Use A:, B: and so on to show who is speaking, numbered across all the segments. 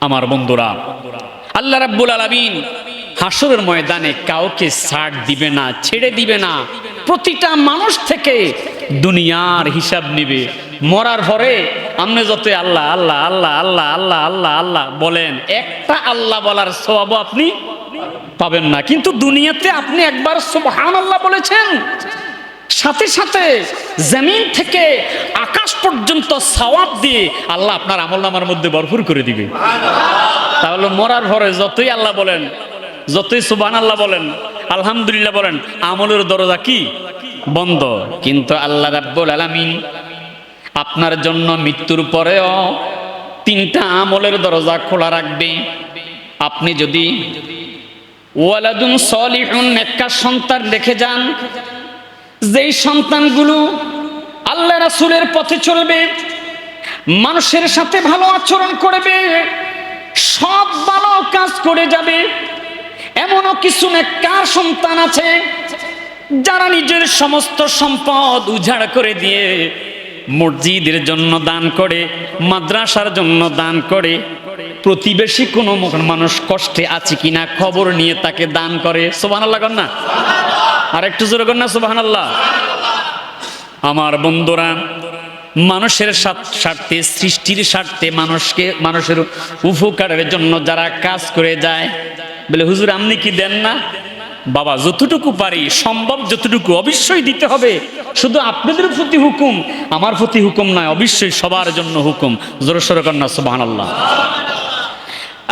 A: আমার বন্ধুরা, আল্লাহ রাব্বুল আলামিন হাসরের ময়দানে কাউকে ছাড় দিবে না, ছেড়ে দিবে না। প্রতিটা মানুষ থেকে দুনিয়ার হিসাব নিবে। মরার পরে আপনি যত আল্লাহ আল্লাহ আল্লাহ আল্লাহ আল্লাহ আল্লাহ আল্লাহ বলেন, একটা আল্লাহ বলার সওয়াব আপনি পাবেন না। কিন্তু দুনিয়াতে আপনি একবার সুবহানাল্লাহ বলেছেন, সাথে সাথে জমিন থেকে আকাশ পর্যন্ত সওয়াব দিয়ে আল্লাহ আপনার আমলনামার মধ্যে ভরপুর করে দিবে। তাহলে মরার পরে যতই আল্লাহ বলেন, যতই সুবহানাল্লাহ বলেন, আলহামদুলিল্লাহ বলেন, আমলের দরজা কি বন্ধ। কিন্তু আল্লাহ রাব্বুল আলামিন আপনার জন্য মৃত্যুর পরেও তিনটা আমলের দরজা খোলা রাখবে। আপনি যদি ওয়ালাদুন সলিহুন, নেককার সন্তান রেখে যান, যেই সন্তানগুলো আল্লাহ রাসূলের পথে চলবে, মানুষের সাথে ভালো আচরণ করবে, সব ভালো কাজ করে যাবে, এমনও কিছু নেককার সন্তান আছে যারা নিজের সমস্ত সম্পদ উজাড় করে দিয়ে মসজিদের জন্য দান করে, মাদ্রাসার জন্য দান করে, প্রতিবেশী কোনো মানুষ কষ্টে আছে কিনা খবর নিয়ে তাকে দান করে। সুবহানাল্লাহ কর না, আর একটু জোরে কর না সুবহানাল্লাহ। আমার বন্ধুরা, মানুষের স্বার্থে, সৃষ্টির স্বার্থে, মানুষের উপকারের জন্য যারা কাজ করে যায়, বলে হুজুর আপনি কি দেন না? বাবা, যতটুকু পারি সম্ভব যতটুকু অবশ্যই দিতে হবে। শুধু আপনাদের প্রতি হুকুম, আমার প্রতি হুকুম নয়, অবশ্যই সবার জন্য হুকুম। জোরে সোরে কর না সুবহানাল্লাহ।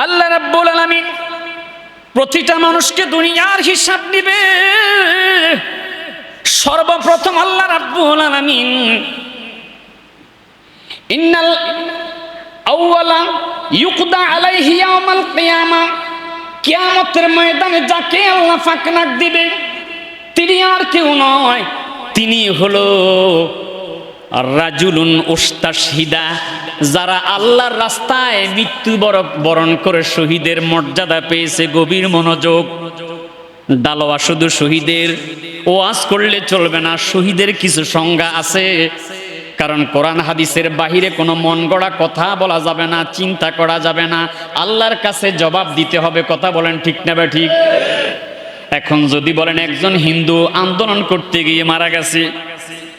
A: আল্লাহ রাব্বুল আলামিন প্রতিটা মানুষকে দুনিয়ার হিসাব দিবে। সর্বপ্রথম আল্লাহ রাব্বুল আলামিন ইন্নাল আউয়ালা ইউকদা আলাইহি ইয়াউমাল কিয়ামা, কিয়ামতের ময়দানে যাকে আল্লাহ পাক ডাক দিবে তিনি আর কেউ নয়, তিনি হলো রাজুলুন উস্তাশহিদা, যারা আল্লাহর রাস্তায় মৃত্যু বরণ করে শহীদের মর্যাদা পেয়েছে। গভীর মনোযোগ। ডালওয়া শুধু শহীদের ওয়াজ করলে চলবে না, শহীদের কিছু সংজ্ঞা আছে। কারণ কোরআন হাদিসের বাহিরে কোনো মন গড়া কথা বলা যাবে না, চিন্তা করা যাবে না, আল্লাহর কাছে জবাব দিতে হবে। কথা বলেন ঠিক না বে ঠিক? এখন যদি বলেন একজন হিন্দু আন্দোলন করতে গিয়ে মারা গেছে,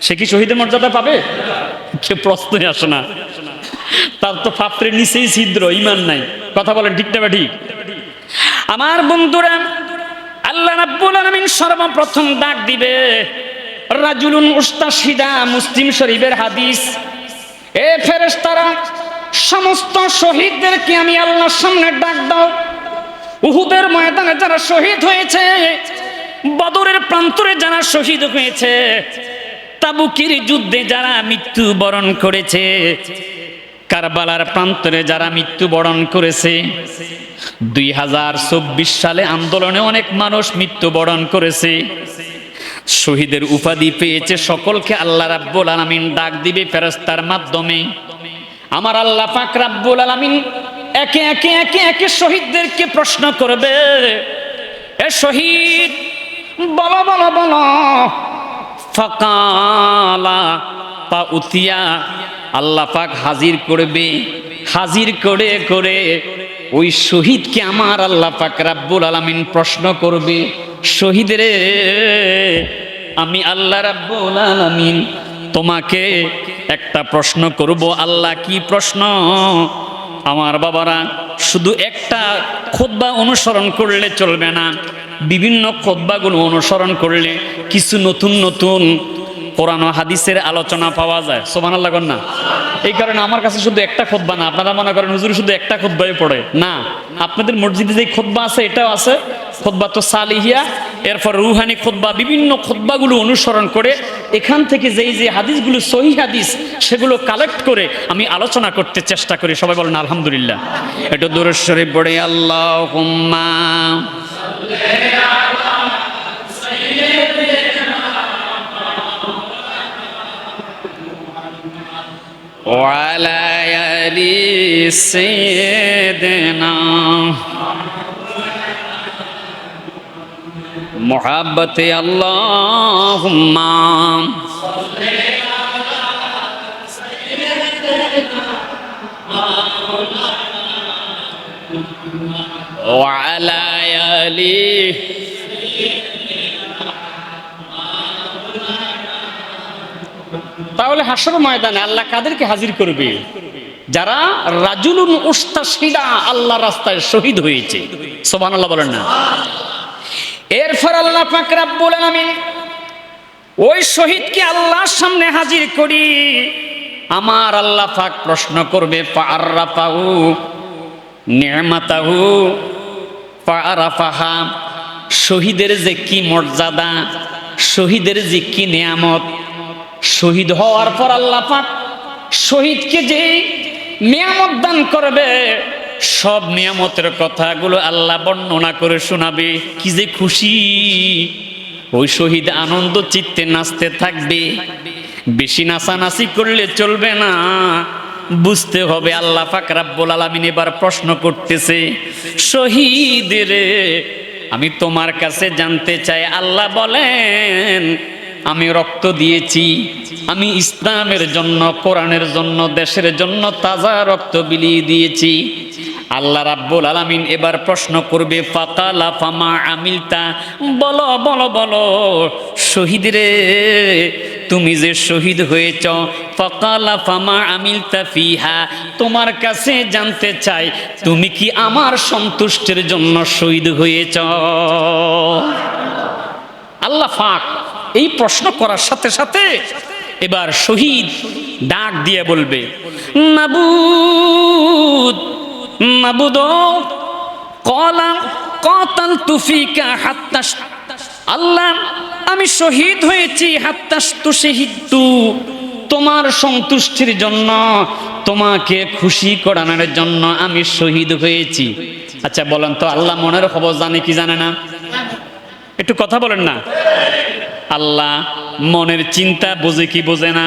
A: সে কি শহীদের মর্যাদা পাবে? সে প্রশ্নই আসে না, তার তো পাত্রের নিচেই ছিদ্র, ঈমান নাই। কথা বলেন ঠিক না বে ঠিক? আমার বন্ধুরা, আল্লাহ রাব্বুল আলামিন সর্বপ্রথম ডাক দিবে রাজুলুন উস্তাশহিদা, মুসলিম শরীফের হাদিস। এ ফেরেশতারা, সমস্ত শহীদদেরকে আমি আল্লাহর সামনে ডাক দাও। উহুদের ময়দানে যারা শহীদ হয়েছে, বদরের প্রান্তরে যারা শহীদ হয়েছে, তাবুকের যুদ্ধে যারা মৃত্যুবরণ করেছে, কারবালার প্রান্তরে যারা মৃত্যুবরণ করেছে, 2024 সালে আন্দোলনে অনেক মানুষ মৃত্যুবরণ করেছে, শহীদের উপাধি পেয়েছে, সকলকে আল্লাহ রাব্বুল আলামিন ডাক দিবে ফেরেশতার মাধ্যমে। আমার আল্লাহ পাক রাব্বুল আলামিন একে একে একে একে শহীদদেরকে প্রশ্ন করবে, এ শহীদ বলো বলো বলো। ফাকালা পা উতিয়া, আল্লাহ পাক হাজির করবে, হাজির করে করে ওই শহীদকে আমার আল্লাহ পাক রাব্বুল আলামিন প্রশ্ন করবে, শহীদরে আমি আল্লাহ রাব্বুল আলামিন তোমাকে একটা প্রশ্ন করব। আল্লাহ কি প্রশ্ন? আমার বাবারা, শুধু একটা খুতবা অনুসরণ করলে চলবে না, বিভিন্ন খুতবাগুলো অনুসরণ করলে কিছু নতুন নতুন কোরআন ও হাদিসের আলোচনা পাওয়া যায়। সুবহানাল্লাহ কর না। এই কারণে আমার কাছে শুধু একটা খুতবা না, আপনারা মনে করেন হুজুর শুধু একটা খুতবাই পড়ে না, আপনাদের মসজিদে যে খুতবা আছে এটাও আছে, খুতবা তো সালিহিয়া, এরপর রুহানি খুতবা, বিভিন্ন খুতবাগুলো অনুসরণ করে এখান থেকে যেই যে হাদিসগুলো সহিহ হাদিস সেগুলো কালেক্ট করে আমি আলোচনা করতে চেষ্টা করি। সবাই বলেন আলহামদুলিল্লাহ। এটা দুরূদ শরীফ পড়ে আল্লাহুম্মা وعلى آل سيدنا محبت اللهم وعلى آله তাহলে হাসর ময়দানে আল্লাহ কাদেরকে হাজির করবে? যারা রাজুলুন উস্তাশহিদা, আল্লাহ রাস্তায় শহীদ হয়েছে। সুবহানাল্লাহ বলেন না। এরপর আল্লাহ পাক রব্বুল আলামিন ওই শহীদকে আল্লাহর সামনে হাজির করি আমার আল্লাহ পাক প্রশ্ন করবে, ফাআরাফাহু নি'মাতাহু ফাআরাফাহা। শহীদের যে কি মর্যাদা, শহীদের যে কি নিয়ামত, শহীদ হওয়ার পর আল্লাহ পাক শহীদকে যে নিয়ামত দান করবে, সব নিয়ামতের কথাগুলো আল্লাহ বর্ণনা করে শোনাবে। কি যে খুশি, ওই শহীদ আনন্দ চিত্তে নাচতে থাকবে। বেশি নাচানাচি করলে চলবে না, বুঝতে হবে আল্লাহ পাক রব্বুল আলামিন এবার প্রশ্ন করতেছে, শহীদ রে আমি তোমার কাছে জানতে চাই। আল্লাহ বলেন, আমি রক্ত দিয়েছি, আমি ইসলামের জন্য, কোরআনের জন্য, দেশের জন্য তাজা রক্ত বিলিয়ে দিয়েছি। আল্লাহ রাব্বুল আলামিন এবার প্রশ্ন করবে, ফাকালা ফামা আমিলতা, বলো বলো বলো শহীদ রে তুমি যে শহীদ হয়েছ, ফাকালা ফামা আমিলতা ফিহা, তোমার কাছে জানতে চাই তুমি কি আমার সন্তুষ্টির জন্য শহীদ হয়েছ? আল্লাহ পাক এই প্রশ্ন করার সাথে সাথে এবার শহীদ ডাক দিয়ে বলবে, মাবুদ মাবুদ ক্বালা কাতালতু ফিকা হাত্তা, আল্লাহ আমি শহীদ হয়েছি, হাত্তাস্তু শহীদতু, তোমার সন্তুষ্টির জন্য, তোমাকে খুশি করানোর জন্য আমি শহীদ হয়েছি। আচ্ছা বলেন তো, আল্লাহ মনের খবর জানে কি জানে না? একটু কথা বলেন না। আল্লাহ মনের চিন্তা বোঝে কি বোঝে না?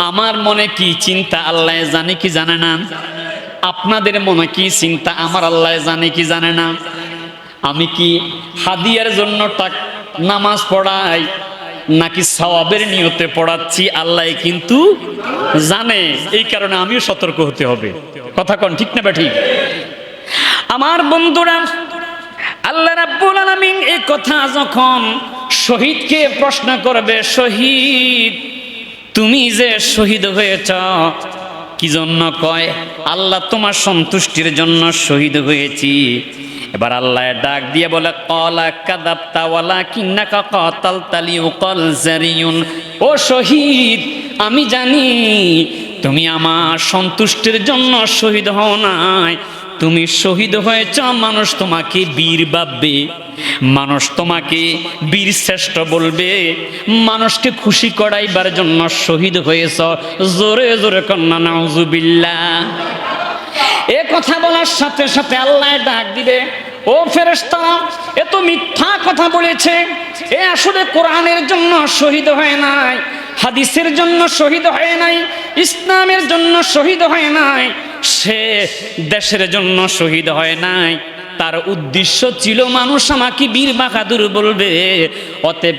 A: আমার মনে কি চিন্তা আল্লাহ জানে কি জানে না? আপনাদের মনে কি চিন্তা আমার আল্লাহ জানে কি জানে না? আমি কি হাদিয়ার জন্য নামাজ পড়াই নাকি সওয়াবের নিয়তে পড়াচ্ছি, আল্লাহ কিন্তু জানে। এই কারণে আমিও সতর্ক হতে হবে। কথা কোন ঠিক না ঠিক? আমার বন্ধুরা, আল্লাহ রাব্বুল আলামিন এই কথা যখন শহীদকে প্রশ্ন করবে, শহীদ তুমি যে শহীদ হয়েছ কি জন্য? কয় আল্লাহ তোমার সন্তুষ্টির জন্য শহীদ হয়েছি। এবার আল্লাহ ডাক দিয়ে বলে, ক্বালা কাযাবতা ওয়ালাকিন্নাকা কাতালতা লিউকাল জারিয়ুন, ও শহীদ আমি জানি তুমি আমার সন্তুষ্টির জন্য শহীদ হও নাই, তুমি শহীদ হয়েছ মানুষ তোমাকে বীর ভাববে, মানুষ তোমাকে বীর শ্রেষ্ঠ বলবে, মানুষকে খুশি করাইবার জন্য শহীদ হয়েছ। জোরে জোরে কন্যা নাউজুবিল্লাহ। এ কথা বলার সাথে সাথে আল্লাহ ডাক দিবে, ও ফেরেশতা এ তো মিথ্যা কথা বলেছে, এ আসলে কোরআনের জন্য শহীদ হয় নাই, হাদিসের জন্য শহীদ হয় নাই, ইসলামের জন্য শহীদ হয় নাই, সে দেশের জন্য শহীদ হয় নাই, তার উদ্দেশ্য ছিল মানুষ আমাকে বীর বাহাদুর বলবে। অতএব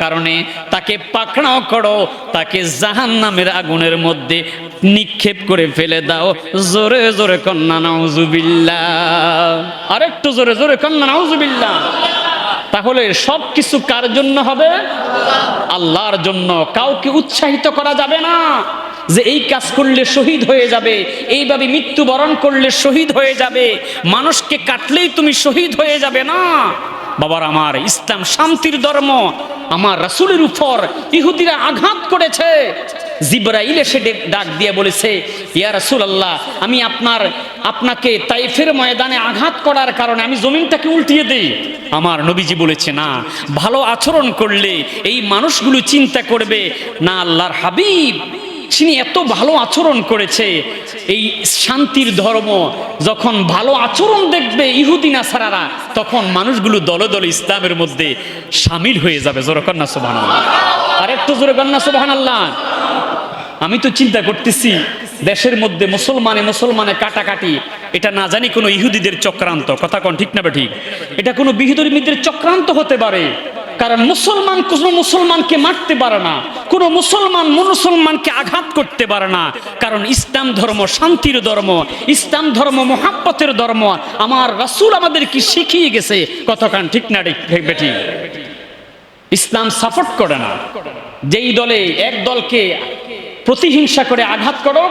A: কারণে তাকে পাকড়াও করো, তাকে জাহান্নামের আগুনের মধ্যে নিক্ষেপ করে ফেলে দাও। জোরে জোরে কন্যা নাউজুবিল্লাহ। আরেকটু জোরে জোরে কন্যা নাউজুবিল্লাহ। তাহলে সব কিছু কার জন্য হবে? আল্লাহর জন্য। কাউকে উৎসাহিত করা যাবে না যে এই কাজ করলে শহীদ হয়ে যাবে, এইভাবে মৃত্যুবরণ করলে শহীদ হয়ে যাবে, মানুষকে কাটলেই তুমি শহীদ হয়ে যাবে না। বাবার আমার, ইসলাম শান্তির ধর্ম। আমার রাসূলের উপর ইহুদিরা আঘাত করেছে, জিবরাইল এসে ডাক দিয়ে বলেছে, ইয়া রাসূলুল্লাহ আমি আপনাকে তাইফের ময়দানে আঘাত করার কারণে আমি জমিনটাকে উল্টিয়ে দেই। আমার নবীজি বলেছে, না, ভালো আচরণ করলে এই মানুষগুলো চিন্তা করবে না আল্লাহর হাবিব তিনি এত ভালো আচরণ করেছে। এই শান্তির ধর্ম যখন ভালো আচরণ দেখবে ইহুদি নাসারারা, তখন মানুষগুলো দলে দলে ইসলামের মধ্যে শামিল হয়ে যাবে। জোরে কন্যা সুবহানাল্লাহ। আর একটু জোরে কন্যা সুবহানাল্লাহ। আমি তো চিন্তা করতেছি দেশের মধ্যে মুসলমানে কাটাকাটি, এটা না জানি কোনো ইহুদিদের চক্রান্ত। কথা কোন ঠিক না ঠিক? এটা কোনো বিধর্মীদের চক্রান্ত হতে পারে, কারণ মুসলমান কোনো মুসলমানকে মারতে পারে না, কোনো মুসলমান মুসলমানকে আঘাত করতে পারে না। কারণ ইসলাম ধর্ম শান্তির ধর্ম, ইসলাম ধর্ম মুহাব্বতের ধর্ম। আমার রাসূল আমাদেরকে শিখিয়ে গেছে, কতক্ষণ ঠিক না ঠিক বেটি? ইসলাম সাপোর্ট করে না যেই দলে এক দলকে প্রতিহিংসা করে আঘাত করো,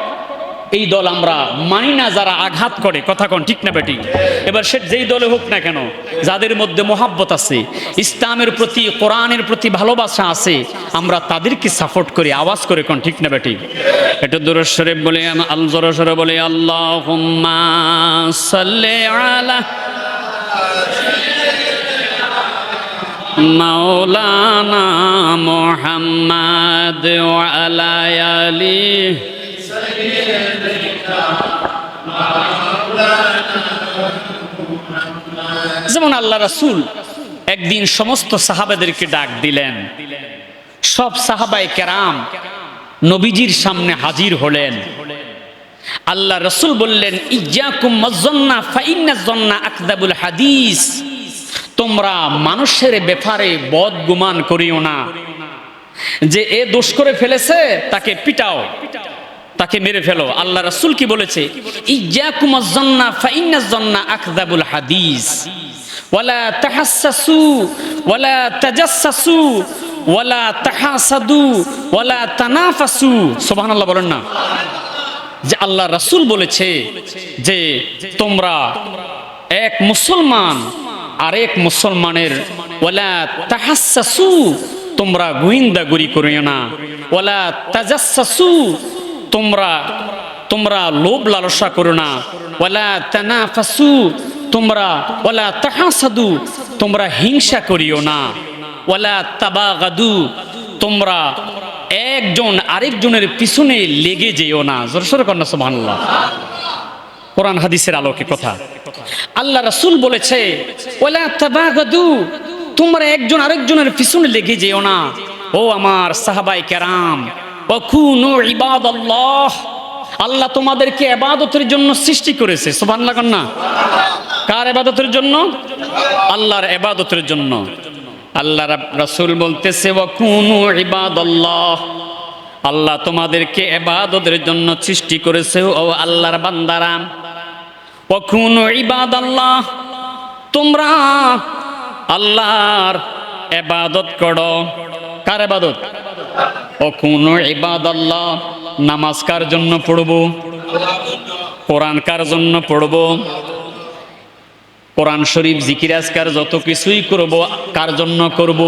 A: এই দল আমরা মানি না। যারা আঘাত করে, কথা কোন ঠিক না বেটি? এবার সে যেই দলে হোক না কেন, যাদের মধ্যে মোহাব্বত আছে, ইসলামের প্রতি কোরআনের প্রতি ভালোবাসা আছে, আমরা তাদেরকে সাপোর্ট করি, আওয়াজ করে কোন ঠিক না বেটি? এটা দুরূদ শরীফ বলে, আল জোরে সরে বলে, আল্লাহুম্মা সাল্লি আলা মাওলানা মুহাম্মাদ ওয়া আলা আলিহি। যেমন আল্লাহ রাসূল একদিন সমস্ত সাহাবাদেরকে ডাক দিলেন, সব সাহাবায়ে কেরাম নবীজির সামনে হাজির হলেন। আল্লাহ রাসূল বললেন, ইয়্যাকুম ওয়াজ-যন্না ফাইন্নাজ-যন্না আকযাবুল হাদিস। তোমরা মানুষের ব্যাপারে বদগুমান করিও না, যে এ দোষ করে ফেলেছে তাকে পিটাও, তাকে মেরে ফেলো। আল্লাহ রাসূল কি বলেছে? ইয়্যাকুম ওয়াজ-যন্না ফাইন্নাজ-যন্না আকযাবুল হাদিস ওয়ালা তাহাসসু ওয়ালা তাজাসসু ওয়ালা তাহাসাদু ওয়ালা তানাফাসু। সুবহানাল্লাহ বলেন না? যে আল্লাহ রাসূল বলেছে যে তোমরা এক মুসলমান আরেক মুসলমানের ওয়ালা তাহাসসু, তোমরা গোয়েন্দাগিরি করিও না, ওয়ালা তাজাসসু, তোমরা লোভ লালসা করো না, ওয়ালা তানাফাসু, তোমরা ওয়ালা তাহাসাদু, তোমরা হিংসা করিও না, ওয়ালা তাবাগাদু, তোমরা একজন আরেকজনের পিছনে লেগে যেও না। জোরে সোরে কন্যা সুবহানাল্লাহ। কোরআন হাদিসের আলোকে কথা। আল্লাহ রাসূল বলেছে ওয়ালা তাবাগাদু, তোমরা একজন আরেকজনের পিছনে লেগে যেও না। ও আমার সাহাবায়ে কেরাম, ওয়াকুনু ইবাদাল্লাহ, আল্লাহ তোমাদেরকে ইবাদতের জন্য সৃষ্টি করেছে। সুবহানাল্লাহ কন্যা। কার ইবাদতের জন্য? আল্লাহর ইবাদতের জন্য। আল্লাহ রাসূল বলতেছে ওয়াকুনু ইবাদাল্লাহ, আল্লাহ তোমাদেরকে ইবাদতের জন্য সৃষ্টি করেছে। ও আল্লাহর বান্দারা, ওয়াকুনু ইবাদাল্লাহ, তোমরা আল্লাহর ইবাদত করো। কার ইবাদত? ওয়াকুনু ইবাদাল্লাহ, নামাজ কার জন্য পড়ব? কোরআন কার জন্য পড়ব? কোরআন শরীফ জিকির আজকার যত কিছুই করব, কার জন্য করব?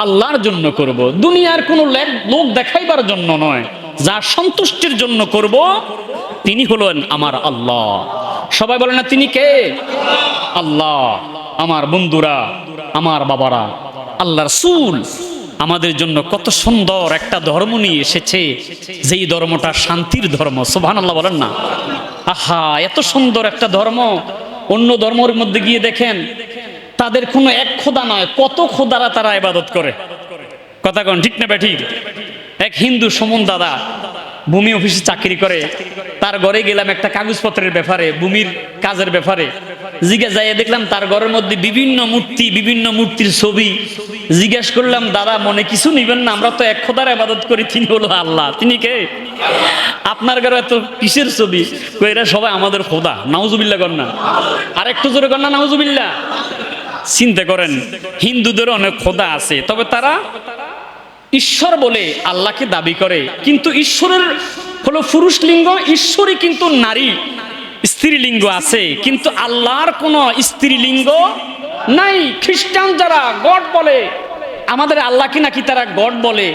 A: আল্লাহর জন্য করব। দুনিয়ার কোনো লোক দেখাইবার জন্য নয়, যার সন্তুষ্টির জন্য করব তিনি হলেন আমার আল্লাহ। সবাই বলে না তিনি কে? আল্লাহ। আমার বন্ধুরা, আমার বাবারা, আল্লাহ রাসূল আমাদের জন্য কত সুন্দর একটা ধর্ম নিয়ে এসেছে, যেই ধর্মটা শান্তির ধর্ম। সুবহানাল্লাহ বলেন না? আহা, এত সুন্দর একটা ধর্ম। অন্য ধর্মের মধ্যে গিয়ে দেখেন, তাদের কোনো এক খোদা নয়, কত খোদারা তারা ইবাদত করে। কথা কোন ঠিক না বেঠিক? এক হিন্দু সমন দাদা ভূমি অফিসে চাকরি করে, তার ঘরে গেলাম একটা কাগজপত্রের ব্যাপারে, ভূমির কাজের ব্যাপারে। জিজ্ঞাসা যাইয়া দেখলাম তার ঘরের মধ্যে বিভিন্ন মূর্তি, বিভিন্ন মূর্তির ছবি। জিজ্ঞাসা করলাম, দাদা মনে কিছু নিবেন না, আমরা তো এক খোদার ইবাদত করি, তিনি হলো আল্লাহ। তিনি কে? আপনার ঘরে এত কিসের ছবি? এরা সবাই আমাদের খোদা। নাউজুবিল্লাহ কর না? আর একটু জোরে কর না নাউজুবিল্লাহ। চিন্তা করেন, হিন্দুদের অনেক খোদা আছে, তবে তারা ঈশ্বর বলে আল্লাহকে দাবি করে, কিন্তু ঈশ্বরের হলো পুরুষ লিঙ্গ, ঈশ্বরই কিন্তু নারী স্ত্রীলিঙ্গ আছে, কিন্তু আল্লাহর কোনো স্ত্রীলিঙ্গ নাই। খ্রিস্টান যারা গড বলে, আমাদের আল্লাহকে নাকি তারা গড বলে,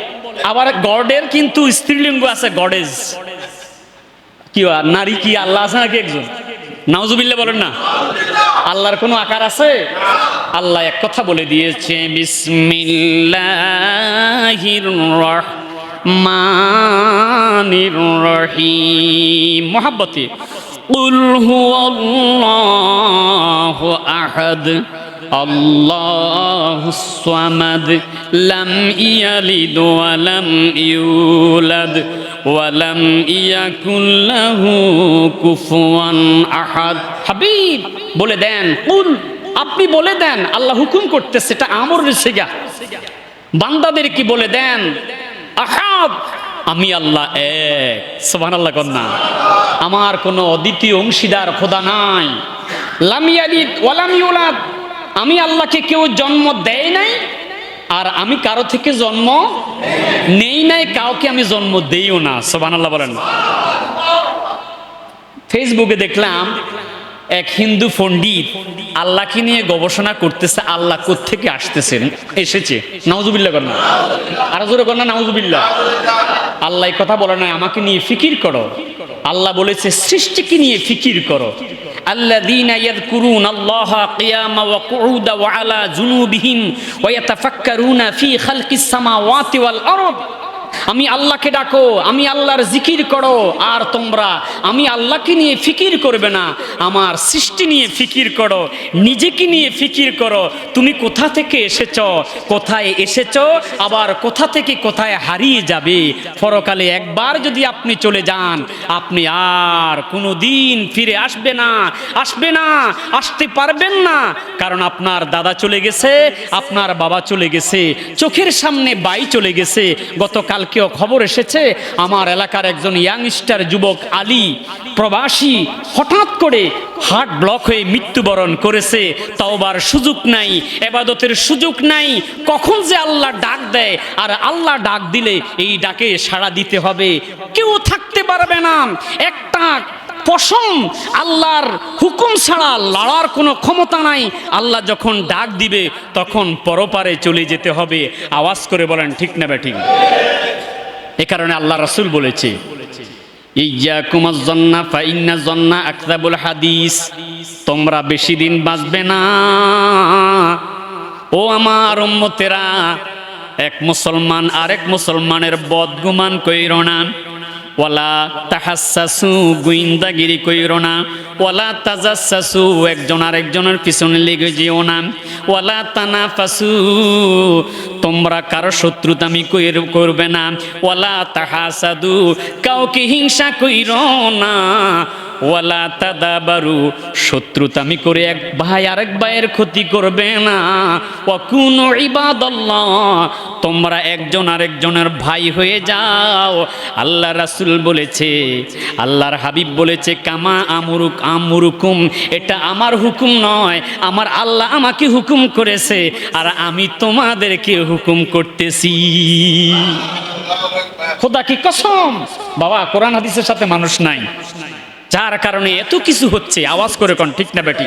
A: আবার গডের কিন্তু স্ত্রীলিঙ্গ আছে, গডেজ। কি নারী কি আল্লাহ আছে নাকি একজন? নাউজুবিল্লাহ বলেন না? আল্লাহর কোনো আকার আছে? আল্লাহ এক কথা বলে দিয়েছে, বিসমিল্লাহির রহমানির রহিম। মুহাব্বতে কুল হুয়াল্লাহু আহাদ আল্লাহুস সামাদ লাম ইয়ালিদ ওয়া লাম ইউলাদ ওয়া লাম ইয়াকুল লাহু কুফুয়ান আহাদ। হাবিব বলে দেন, কুল আপনি বলে দেন আল্লাহ হুকুম করতেছে, এটা আমরের সিগা। বান্দাদের কি বলে দেন আহাদ, আমি আল্লাহ এক। সুবহানাল্লাহ কন্যা, আমার কোনো অদ্বিতীয় অংশীদার খোদা নাই। লাম ইয়ালিদ ওয়া লাম ইউলাদ, আমি আল্লাহকে কেউ জন্ম দেয় নাই আর আমি কারো থেকে জন্ম নেই নাই, কাউকে আমি জন্ম দেইও না। সুবহানাল্লাহ বলেন। ফেসবুকে দেখলাম এক হিন্দু পণ্ডিত আল্লাহকে নিয়ে গবেষণা করতেছে, আল্লাহ কোত্থেকে আসতেছেন এসেছে। নাউজুবিল্লাহ করেন, আর জোরে করেন না নাউজুবিল্লাহ। আল্লাহ এই কথা বলে নাই আমাকে নিয়ে ফিকির করো, আল্লাহ বলেছে সৃষ্টিকে নিয়ে ফিকির করো। আল্লাযীনা ইয়াযকুরুনাল্লাহা কিয়ামান ওয়া কুউদান ওয়া আলা জুনুবিহিম ওয়া ইয়াতাফাক্কারুনা ফি খালকিস সামাওয়াতি ওয়াল আরদ। আমি আল্লাহকে ডাকো, আমি আল্লাহর জিকির করো, আর তোমরা আমি আল্লাহকে নিয়ে ফিকির করবে না, আমার সৃষ্টি নিয়ে ফিকির করো, নিজেকে নিয়ে ফিকির করো। তুমি কোথা থেকে এসেছো, কোথায় এসেছো, আবার কোথা থেকে কোথায় হারিয়ে যাবে। পরকালে একবার যদি আপনি চলে যান, আপনি আর কোনোদিন ফিরে আসবে না, আসতে পারবেন না। কারণ আপনার দাদা চলে গেছে, আপনার বাবা চলে গেছে, চোখের সামনে বাই চলে গেছে। গতকালকেও খবর এসেছে, আমার এলাকার একজন ইয়াংস্টার যুবক আলী প্রবাসী হঠাৎ করে হার্ট ব্লক হয়ে মৃত্যুবরণ করেছে। তাওবার সুযোগ নাই, ইবাদতের সুযোগ নাই। কখন যে আল্লাহ ডাক দেয়, আর আল্লাহ ডাক দিলে এই ডাকে সাড়া দিতে হবে, কেউ থাকতে পারবে না। একটা পশম আল্লাহর হুকুম ছাড়া লড়ার কোনো ক্ষমতা নাই। আল্লাহ যখন ডাক দিবে তখন পরপারে চলে যেতে হবে। আওয়াজ করে বলেন ঠিক না বেঠিক? এ কারণে আল্লাহ রাসূল বলেছে ইয়াকুমাজ জান্নাহ ফা ইন্না জান্না আকযাবুল হাদিস, তোমরা বেশি দিন বাঁচবে না। ও আমার উম্মতেরা, এক মুসলমান আরেক মুসলমানের বদগুমান কইরো না। ওয়ালা তাহাসসাসু, গোয়েন্দাগিরি কইরো না। ওয়ালা তাজাসসাসু, একজন আরেকজনের পিছনে লেগে যেও না। ওয়ালা তানাফাসু, তোমরা কারো শত্রুতামি করবে না। ওয়ালা তাহাসাদু, কাউকে হিংসা কইরো না। ওয়ালা তাদাবারু, শত্রুতামি করে এক ভাই আরেক ভাইয়ের ক্ষতি করবে না। ওয়াকুনু ইবাদাল্লাহ, তোমরা একজন আরেকজনের ভাই হয়ে যাও। আল্লাহ রাসূল বলেছে, আল্লাহর হাবিব বলেছে কামা আমুরুকুম, এটা আমার হুকুম নয়, আমার আল্লাহ আমাকে হুকুম করেছে আর আমি তোমাদেরকে হুকুম করতেছি। খোদা কি কসম। বাবা, কোরআন হাদিসের সাথে মানুষ নাই, যার কারণে এত কিছু হচ্ছে। আওয়াজ করে কোন ঠিক না বেটি?